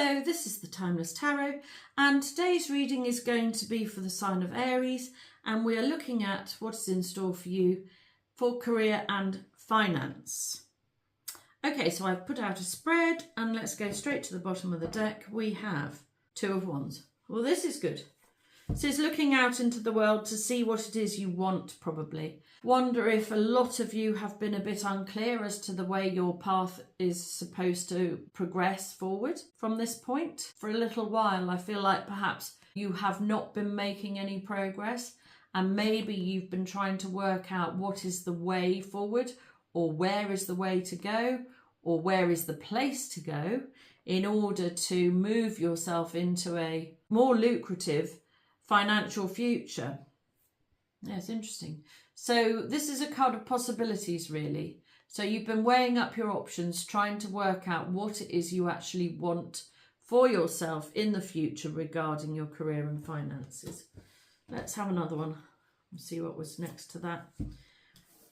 So this is the Timeless Tarot, and today's reading is going to be for the sign of Aries, and we are looking at what is in store for you for career and finance. Okay, so I've put out a spread, and let's go straight to the bottom of the deck. We have Two of Wands. Well, this is good. This is looking out into the world to see what it is you want, probably. Wonder if a lot of you have been a bit unclear as to the way your path is supposed to progress forward from this point. For a little while, I feel like perhaps you have not been making any progress, and maybe you've been trying to work out what is the way forward, or where is the way to go, or where is the place to go in order to move yourself into a more lucrative financial future. Yeah, it's interesting. So this is a card of possibilities, really. So you've been weighing up your options, trying to work out what it is you actually want for yourself in the future regarding your career and finances. Let's have another one and see what was next to that.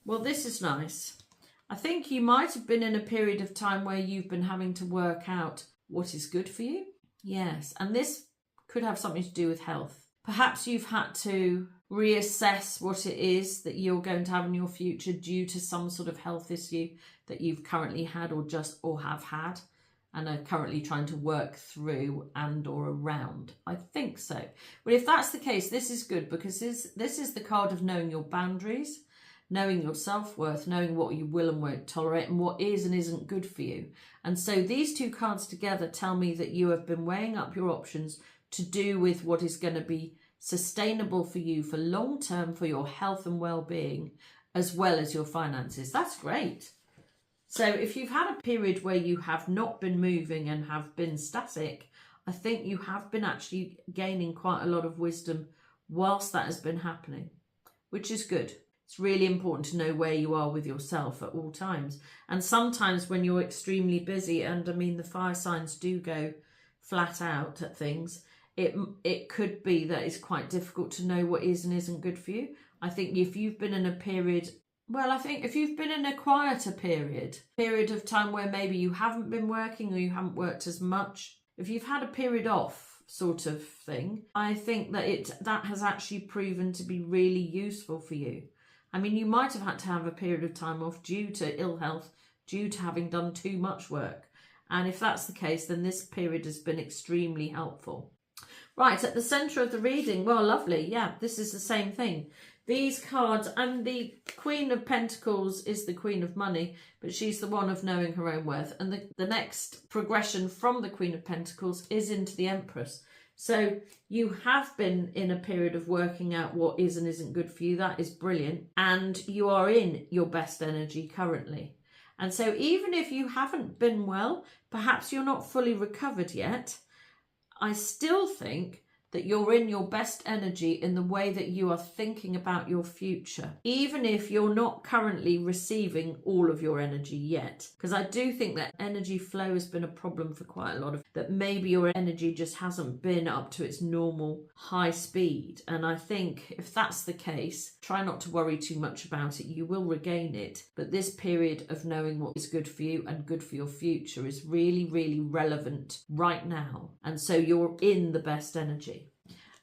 Well, this is nice. I think you might have been in a period of time where you've been having to work out what is good for you. Yes, and this could have something to do with health. Perhaps you've had to reassess what it is that you're going to have in your future due to some sort of health issue that you've currently had or have had and are currently trying to work through and or around. I think so. But if that's the case, this is good, because this is the card of knowing your boundaries, knowing your self-worth, knowing what you will and won't tolerate and what is and isn't good for you. And so these two cards together tell me that you have been weighing up your options to do with what is going to be sustainable for you for long term, for your health and well-being, as well as your finances. That's great. So if you've had a period where you have not been moving and have been static, I think you have been actually gaining quite a lot of wisdom whilst that has been happening, which is good. It's really important to know where you are with yourself at all times. And sometimes when you're extremely busy, and I mean the fire signs do go flat out at things, it could be that it's quite difficult to know what is and isn't good for you. I think if you've been in a period, if you've been in a quieter period of time where maybe you haven't been working or you haven't worked as much, if you've had a period off sort of thing, I think that has actually proven to be really useful for you. I mean, you might have had to have a period of time off due to ill health, due to having done too much work. And if that's the case, then this period has been extremely helpful. Right, at the centre of the reading, well, lovely. Yeah, this is the same thing. These cards, and the Queen of Pentacles is the Queen of Money, but she's the one of knowing her own worth. And the next progression from the Queen of Pentacles is into the Empress. So you have been in a period of working out what is and isn't good for you. That is brilliant. And you are in your best energy currently. And so even if you haven't been well, perhaps you're not fully recovered yet, I still think that you're in your best energy in the way that you are thinking about your future, even if you're not currently receiving all of your energy yet. Because I do think that energy flow has been a problem for quite a lot of, that maybe your energy just hasn't been up to its normal high speed. And I think if that's the case, try not to worry too much about it. You will regain it. But this period of knowing what is good for you and good for your future is really, really relevant right now. And so you're in the best energy.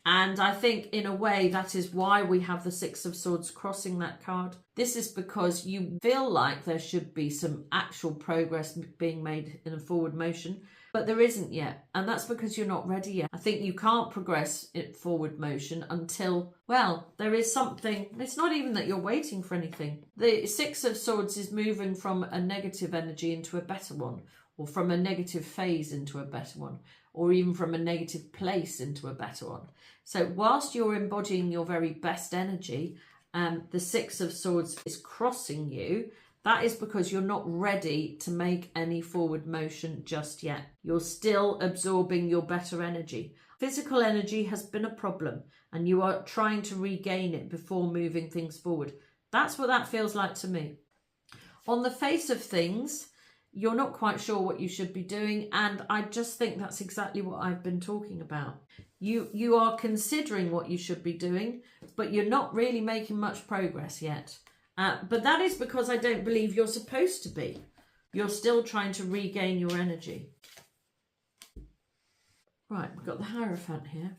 And I think in a way that is why we have the Six of Swords crossing that card. This is because you feel like there should be some actual progress being made in a forward motion, but there isn't yet. And that's because you're not ready yet. I think you can't progress in forward motion until, well, there is something. It's not even that you're waiting for anything. The Six of Swords is moving from a negative energy into a better one, or from a negative phase into a better one, or even from a negative place into a better one. So whilst you're embodying your very best energy, the Six of Swords is crossing you. That is because you're not ready to make any forward motion just yet. You're still absorbing your better energy. Physical energy has been a problem, and you are trying to regain it before moving things forward. That's what that feels like to me. On the face of things, you're not quite sure what you should be doing, and I just think that's exactly what I've been talking about. You are considering what you should be doing, but you're not really making much progress yet. But that is because I don't believe you're supposed to be. You're still trying to regain your energy. Right, we've got the Hierophant here.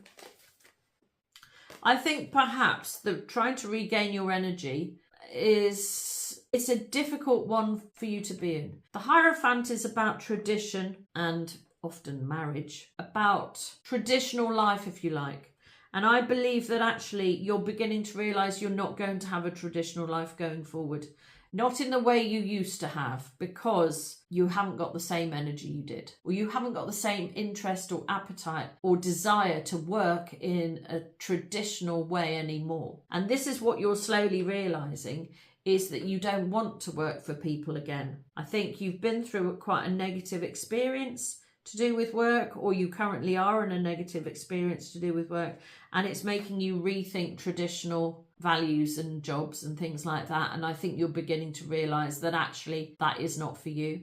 I think perhaps the trying to regain your energy it's a difficult one for you to be in. The Hierophant is about tradition and often marriage, about traditional life, if you like. And I believe that actually you're beginning to realise you're not going to have a traditional life going forward. Not in the way you used to have, because you haven't got the same energy you did, or you haven't got the same interest or appetite or desire to work in a traditional way anymore. And this is what you're slowly realising, is that you don't want to work for people again. I think you've been through quite a negative experience to do with work, or you currently are in a negative experience to do with work, and it's making you rethink traditional values and jobs and things like that. And I think you're beginning to realise that actually that is not for you.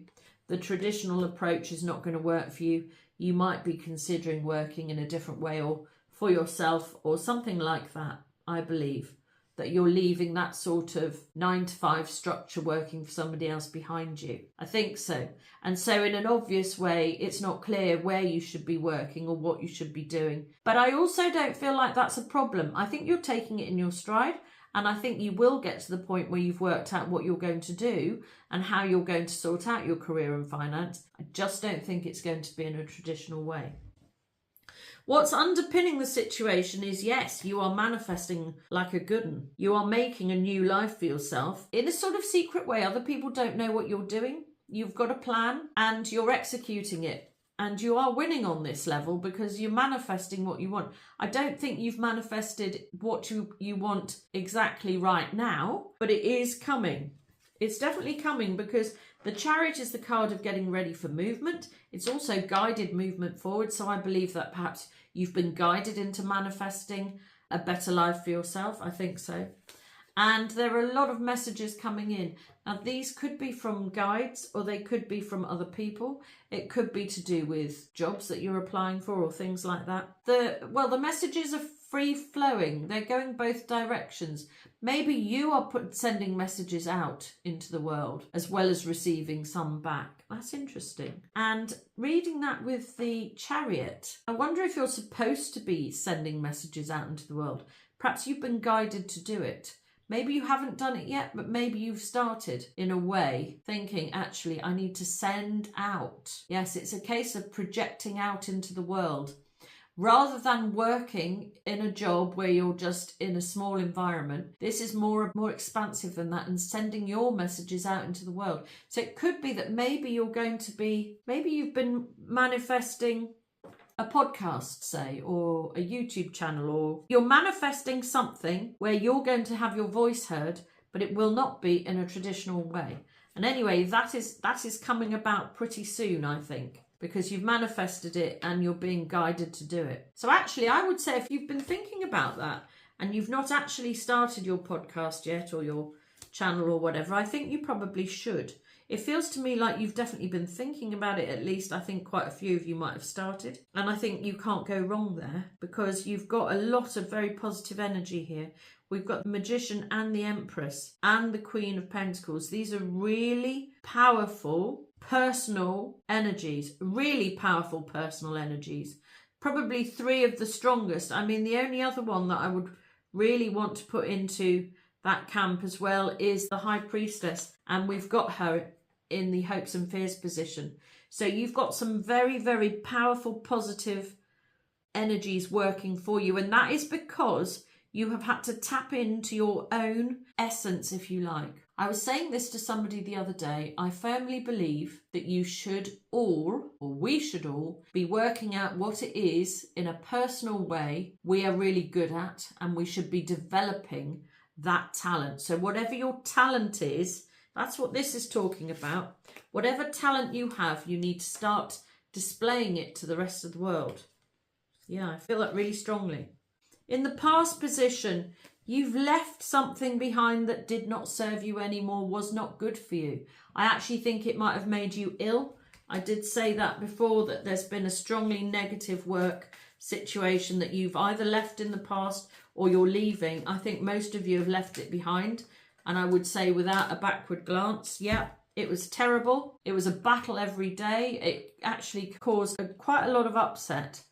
The traditional approach is not going to work for you. You might be considering working in a different way, or for yourself, or something like that. I believe that you're leaving that sort of 9-to-5 structure working for somebody else behind you. I think so. And so in an obvious way, it's not clear where you should be working or what you should be doing. But I also don't feel like that's a problem. I think you're taking it in your stride, and I think you will get to the point where you've worked out what you're going to do and how you're going to sort out your career and finance. I just don't think it's going to be in a traditional way. What's underpinning the situation is, yes, you are manifesting like a good one. You are making a new life for yourself in a sort of secret way. Other people don't know what you're doing. You've got a plan and you're executing it. And you are winning on this level because you're manifesting what you want. I don't think you've manifested what you want exactly right now, but it is coming. It's definitely coming, because the Chariot is the card of getting ready for movement. It's also guided movement forward. So I believe that perhaps you've been guided into manifesting a better life for yourself. I think so. And there are a lot of messages coming in. Now, these could be from guides, or they could be from other people. It could be to do with jobs that you're applying for or things like that. The messages are free flowing. They're going both directions. Maybe you are sending messages out into the world as well as receiving some back. That's interesting. And reading that with the Chariot, I wonder if you're supposed to be sending messages out into the world. Perhaps you've been guided to do it. Maybe you haven't done it yet, but maybe you've started in a way thinking, actually, I need to send out. Yes, it's a case of projecting out into the world. Rather than working in a job where you're just in a small environment, this is more expansive than that, and sending your messages out into the world. So it could be that maybe you've been manifesting a podcast, say, or a YouTube channel, or you're manifesting something where you're going to have your voice heard, but it will not be in a traditional way. And anyway, that is coming about pretty soon, I think, because you've manifested it and you're being guided to do it. So actually, I would say if you've been thinking about that and you've not actually started your podcast yet, or your channel or whatever, I think you probably should. It feels to me like you've definitely been thinking about it. At least I think quite a few of you might have started. And I think you can't go wrong there, because you've got a lot of very positive energy here. We've got the Magician and the Empress and the Queen of Pentacles. These are really powerful personal energies, really powerful personal energies. Probably three of the strongest. I mean, the only other one that I would really want to put into that camp as well is the High Priestess. And we've got her in the Hopes and Fears position. So you've got some very, very powerful, positive energies working for you. And that is because you have had to tap into your own essence, if you like. I was saying this to somebody the other day. I firmly believe that you should all, or we should all, be working out what it is in a personal way we are really good at, and we should be developing that talent. So whatever your talent is, that's what this is talking about. Whatever talent you have, you need to start displaying it to the rest of the world. Yeah, I feel that really strongly. In the past position, you've left something behind that did not serve you anymore, was not good for you. I actually think it might have made you ill. I did say that before, that there's been a strongly negative work situation that you've either left in the past or you're leaving. I think most of you have left it behind. And I would say without a backward glance, yeah, it was terrible. It was a battle every day. It actually caused quite a lot of upset.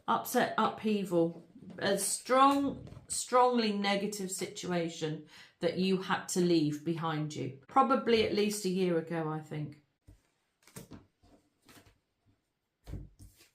upset, upheaval, a strongly negative situation that you had to leave behind you. Probably at least a year ago, I think.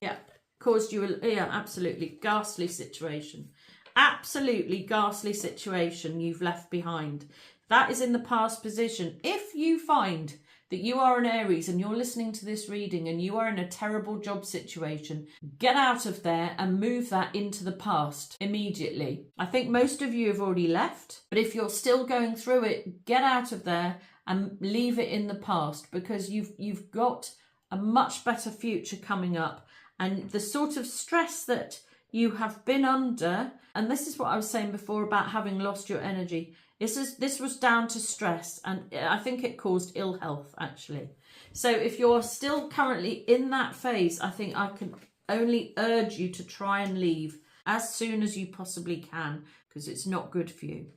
Yeah, caused you yeah, absolutely ghastly situation. Absolutely ghastly situation you've left behind. That is in the past position. If you find that you are an Aries and you're listening to this reading and you are in a terrible job situation, get out of there and move that into the past immediately. I think most of you have already left, but if you're still going through it, get out of there and leave it in the past, because you've got a much better future coming up. And the sort of stress that you have been under, and this is what I was saying before about having lost your energy, this was down to stress, and I think it caused ill health, actually. So if you're still currently in that phase, I think I can only urge you to try and leave as soon as you possibly can, because it's not good for you.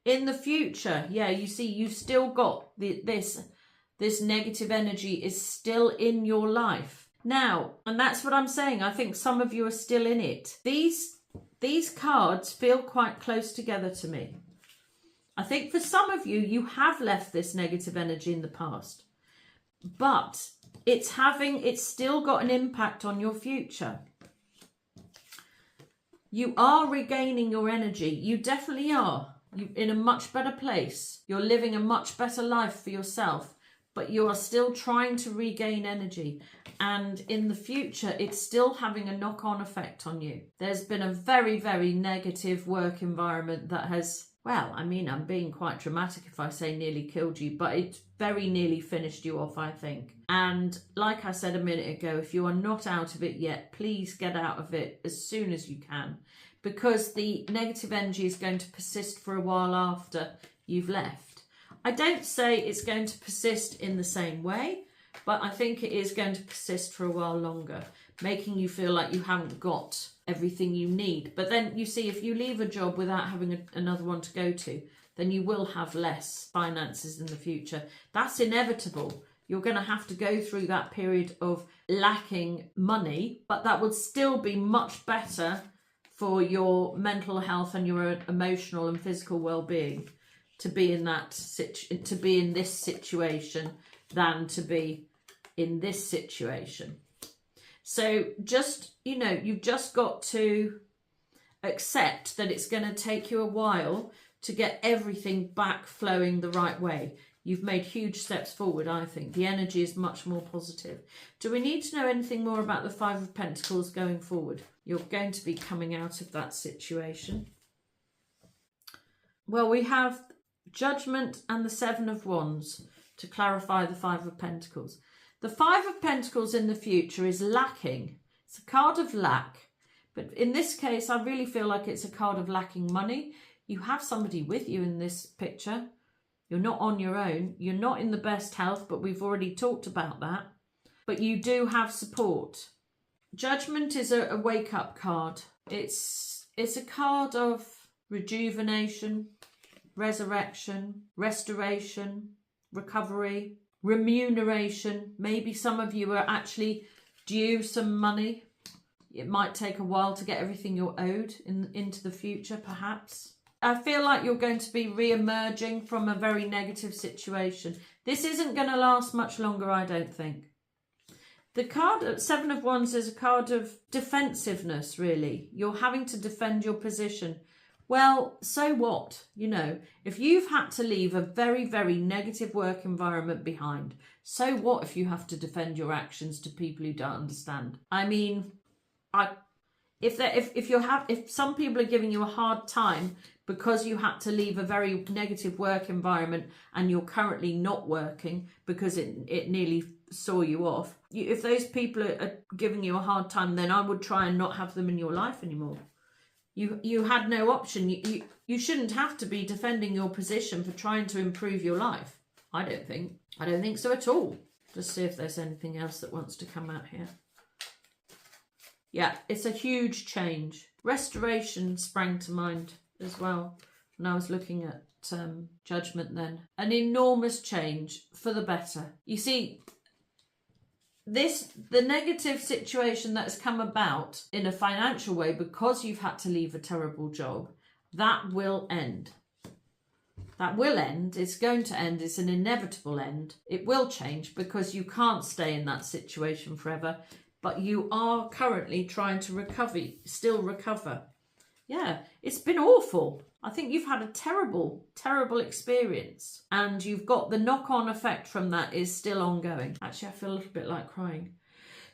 In the future, yeah, you see, you've still got this negative energy is still in your life. Now, and that's what I'm saying, I think some of you are still in it. These cards feel quite close together to me. I think for some of you, you have left this negative energy in the past, but it's still got an impact on your future. You are regaining your energy. You definitely are. You're in a much better place. You're living a much better life for yourself, but you are still trying to regain energy. And in the future, it's still having a knock-on effect on you. There's been a very, very negative work environment that has, well, I mean, I'm being quite dramatic if I say nearly killed you, but it's very nearly finished you off, I think. And like I said a minute ago, if you are not out of it yet, please get out of it as soon as you can, because the negative energy is going to persist for a while after you've left. I don't say it's going to persist in the same way, but I think it is going to persist for a while longer, making you feel like you haven't got everything you need. But then you see, if you leave a job without having another one to go to, then you will have less finances in the future. That's inevitable. You're going to have to go through that period of lacking money, but that would still be much better for your mental health and your emotional and physical well-being to be in this situation than to be in this situation. So just, you know, you've just got to accept that it's going to take you a while to get everything back flowing the right way. You've made huge steps forward, I think. The energy is much more positive. Do we need to know anything more about the Five of Pentacles going forward? You're going to be coming out of that situation. Well, we have Judgment and the Seven of Wands to clarify the Five of Pentacles. The Five of Pentacles in the future is lacking. It's a card of lack. But in this case, I really feel like it's a card of lacking money. You have somebody with you in this picture. You're not on your own. You're not in the best health, but we've already talked about that. But you do have support. Judgment is a wake-up card. It's a card of rejuvenation, resurrection, restoration, recovery, remuneration. Maybe some of you are actually due some money. It might take a while to get everything you're owed into the future, perhaps. I feel like you're going to be re-emerging from a very negative situation. This isn't going to last much longer, I don't think. The card, Seven of Wands, is a card of defensiveness, really. You're having to defend your position. Well, so what? You know, if you've had to leave a very, very negative work environment behind, so what if you have to defend your actions to people who don't understand? I mean, if some people are giving you a hard time because you had to leave a very negative work environment and you're currently not working because it nearly saw you off, if those people are giving you a hard time, then I would try and not have them in your life anymore. You had no option. You shouldn't have to be defending your position for trying to improve your life. I don't think so at all. Just see if there's anything else that wants to come out here. Yeah, it's a huge change. Restoration sprang to mind as well when I was looking at Judgment then. An enormous change for the better. You see, the negative situation that has come about in a financial way because you've had to leave a terrible job, that will end. That will end. It's going to end. It's an inevitable end. It will change because you can't stay in that situation forever, but you are currently trying to still recover. Yeah, it's been awful. I think you've had a terrible, terrible experience, and you've got the knock-on effect from that is still ongoing. Actually, I feel a little bit like crying.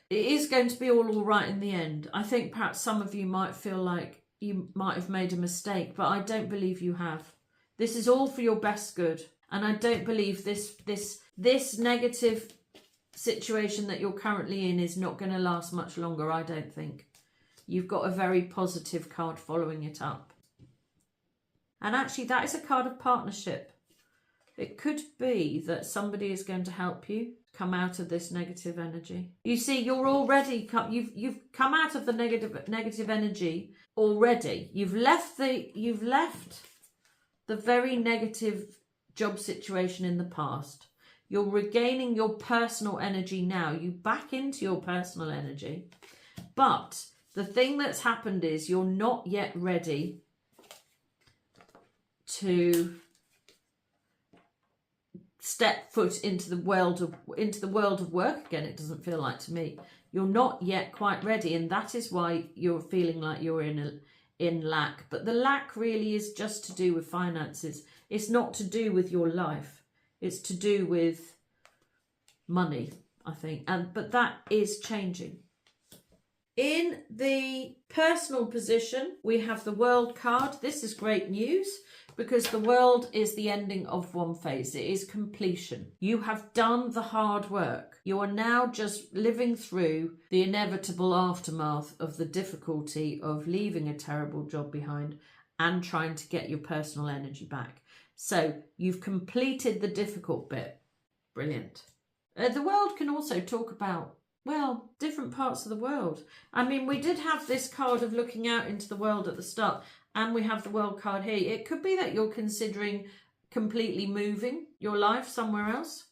It is going to be all right in the end. I think perhaps some of you might feel like you might have made a mistake, but I don't believe you have. This is all for your best good, and I don't believe this negative situation that you're currently in is not going to last much longer, I don't think. You've got a very positive card following it up. And actually, that is a card of partnership. It could be that somebody is going to help you come out of this negative energy. You see, you're already you've come out of the negative energy already. You've left the very negative job situation in the past. You're regaining your personal energy now. You back into your personal energy. But the thing that's happened is you're not yet ready to step foot into the world of work again. It doesn't feel like to me. You're not yet quite ready, and that is why you're feeling like you're in lack. But the lack really is just to do with finances. It's not to do with your life. It's to do with money, I think. But that is changing. In the personal position, we have the World card. This is great news because the World is the ending of one phase. It is completion. You have done the hard work. You are now just living through the inevitable aftermath of the difficulty of leaving a terrible job behind and trying to get your personal energy back. So you've completed the difficult bit. Brilliant. The World can also talk about, well, different parts of the world. I mean, we did have this card of looking out into the world at the start, and we have the World card here. It could be that you're considering completely moving your life somewhere else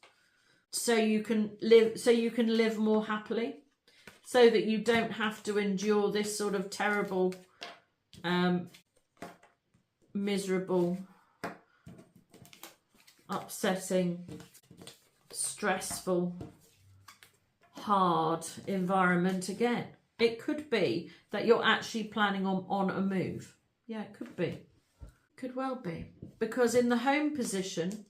so you can live more happily, so that you don't have to endure this sort of terrible, miserable, upsetting, stressful, hard environment again. It could be that you're actually planning on a move. Yeah, it could be. Could well be. Because in the home position,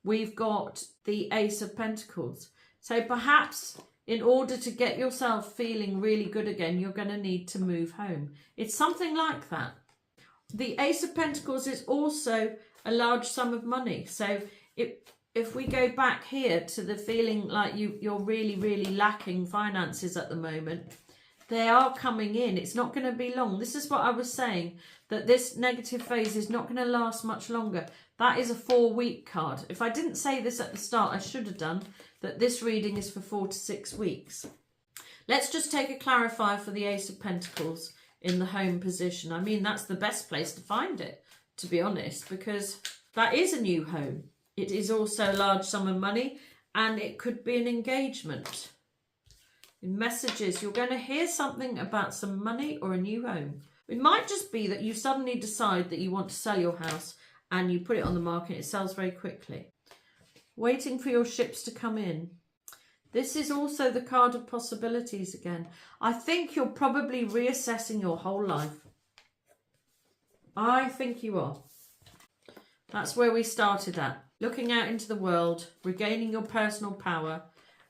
we've got the Ace of Pentacles. So perhaps in order to get yourself feeling really good again, you're going to need to move home. It's something like that. The Ace of Pentacles is also a large sum of money. So if we go back here to the feeling like you're really, really lacking finances at the moment, they are coming in. It's not going to be long. This is what I was saying, that this negative phase is not going to last much longer. That is a 4-week card. If I didn't say this at the start, I should have done, that this reading is for 4 to 6 weeks. Let's just take a clarifier for the Ace of Pentacles in the home position. I mean, that's the best place to find it, to be honest, because that is a new home. It is also a large sum of money, and it could be an engagement. In messages, you're going to hear something about some money or a new home. It might just be that you suddenly decide that you want to sell your house and you put it on the market. It sells very quickly. Waiting for your ships to come in. This is also the card of possibilities again. I think you're probably reassessing your whole life. I think you are. That's where we started at. Looking out into the world, regaining your personal power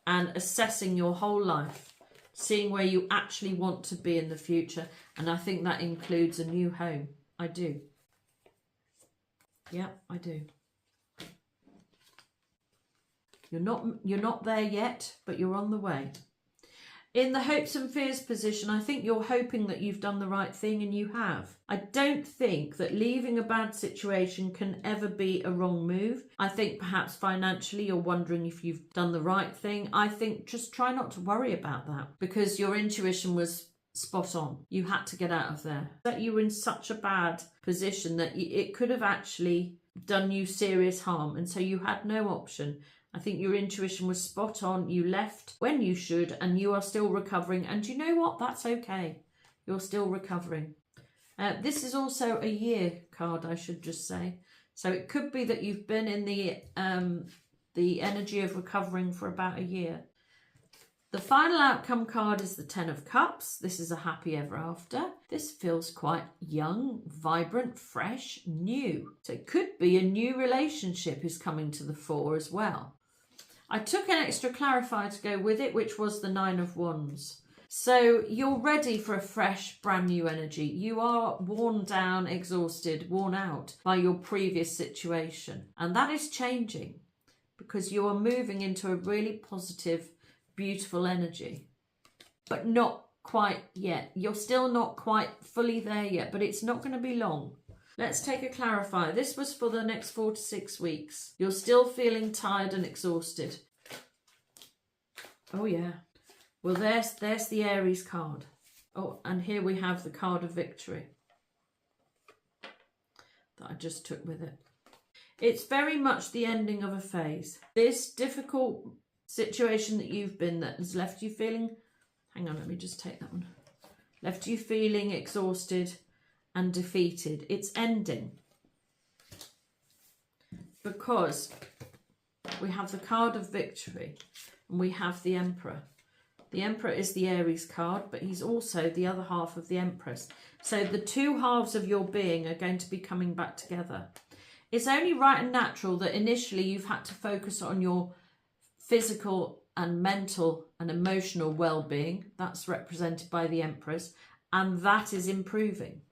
and assessing your whole life. Seeing where you actually want to be in the future. And I think that includes a new home. I do. Yeah, I do. You're not there yet, but you're on the way. In the hopes and fears position, I think you're hoping that you've done the right thing, and you have. I don't think that leaving a bad situation can ever be a wrong move. I think perhaps financially you're wondering if you've done the right thing. I think just try not to worry about that, because your intuition was spot on. You had to get out of there. That you were in such a bad position that it could have actually done you serious harm, and so you had no option. I think your intuition was spot on. You left when you should, and you are still recovering. And you know what? That's okay. You're still recovering. This is also a year card, I should just say. So it could be that you've been in the energy of recovering for about a year. The final outcome card is the 10 of Cups. This is a happy ever after. This feels quite young, vibrant, fresh, new. So it could be a new relationship is coming to the fore as well. I took an extra clarifier to go with it, which was the 9 of Wands. So you're ready for a fresh, brand new energy. You are worn down, exhausted, worn out by your previous situation. And that is changing because you are moving into a really positive, beautiful energy, but not quite yet. You're still not quite fully there yet, but it's not going to be long. Let's take a clarifier. This was for the next 4 to 6 weeks. You're still feeling tired and exhausted. Oh yeah. Well, there's the Aries card. Oh, and here we have the card of victory that I just took with it. It's very much the ending of a phase. This difficult situation that you've been that has left you feeling, hang on, let me just take that one, left you feeling exhausted and defeated. It's ending because we have the card of victory and we have the Emperor. The Emperor is the Aries card, but he's also the other half of the Empress. So the two halves of your being are going to be coming back together. It's only right and natural that initially you've had to focus on your physical and mental and emotional well-being. That's represented by the Empress, and that is improving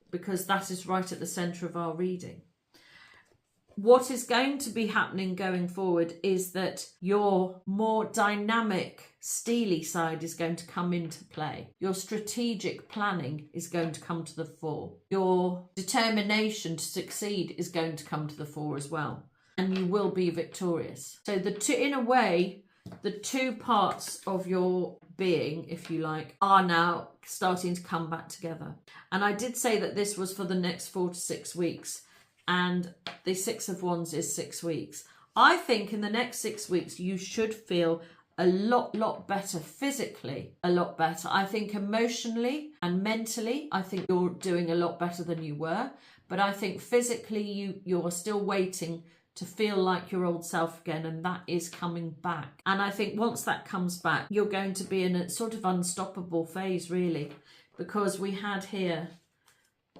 because that is right at the centre of our reading. What is going to be happening going forward is that your more dynamic, steely side is going to come into play. Your strategic planning is going to come to the fore. Your determination to succeed is going to come to the fore as well. And you will be victorious. So in a way, the two parts of your being, if you like, are now starting to come back together. And I did say that this was for the next 4 to 6 weeks. And the 6 of Wands is 6 weeks. I think in the next 6 weeks, you should feel a lot better physically, a lot better. I think emotionally and mentally, I think you're doing a lot better than you were. But I think physically, you're still waiting to feel like your old self again, and that is coming back. And I think once that comes back, you're going to be in a sort of unstoppable phase, really, because we had here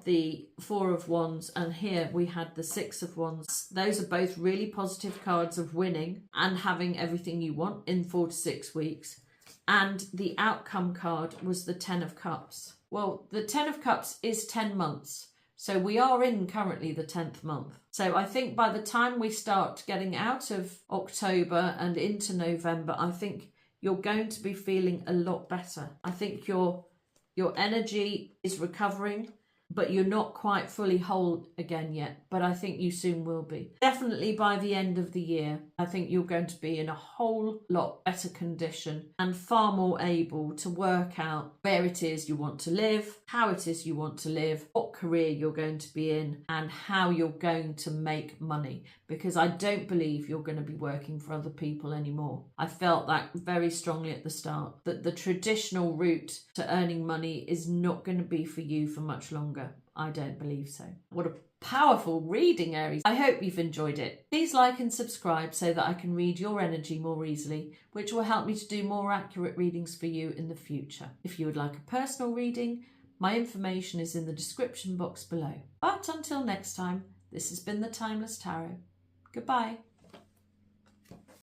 the 4 of Wands and here we had the 6 of Wands. Those are both really positive cards of winning and having everything you want in 4 to 6 weeks. And the outcome card was the 10 of Cups. Well, the 10 of Cups is 10 months. So we are in currently the 10th month. So I think by the time we start getting out of October and into November, I think you're going to be feeling a lot better. I think your energy is recovering, but you're not quite fully whole again yet. But I think you soon will be. Definitely by the end of the year, I think you're going to be in a whole lot better condition and far more able to work out where it is you want to live, how it is you want to live, what career you're going to be in, and how you're going to make money. Because I don't believe you're going to be working for other people anymore. I felt that very strongly at the start, that the traditional route to earning money is not going to be for you for much longer. I don't believe so. What a powerful reading, Aries. I hope you've enjoyed it. Please like and subscribe so that I can read your energy more easily, which will help me to do more accurate readings for you in the future. If you would like a personal reading, my information is in the description box below. But until next time, this has been the Timeless Tarot. Goodbye.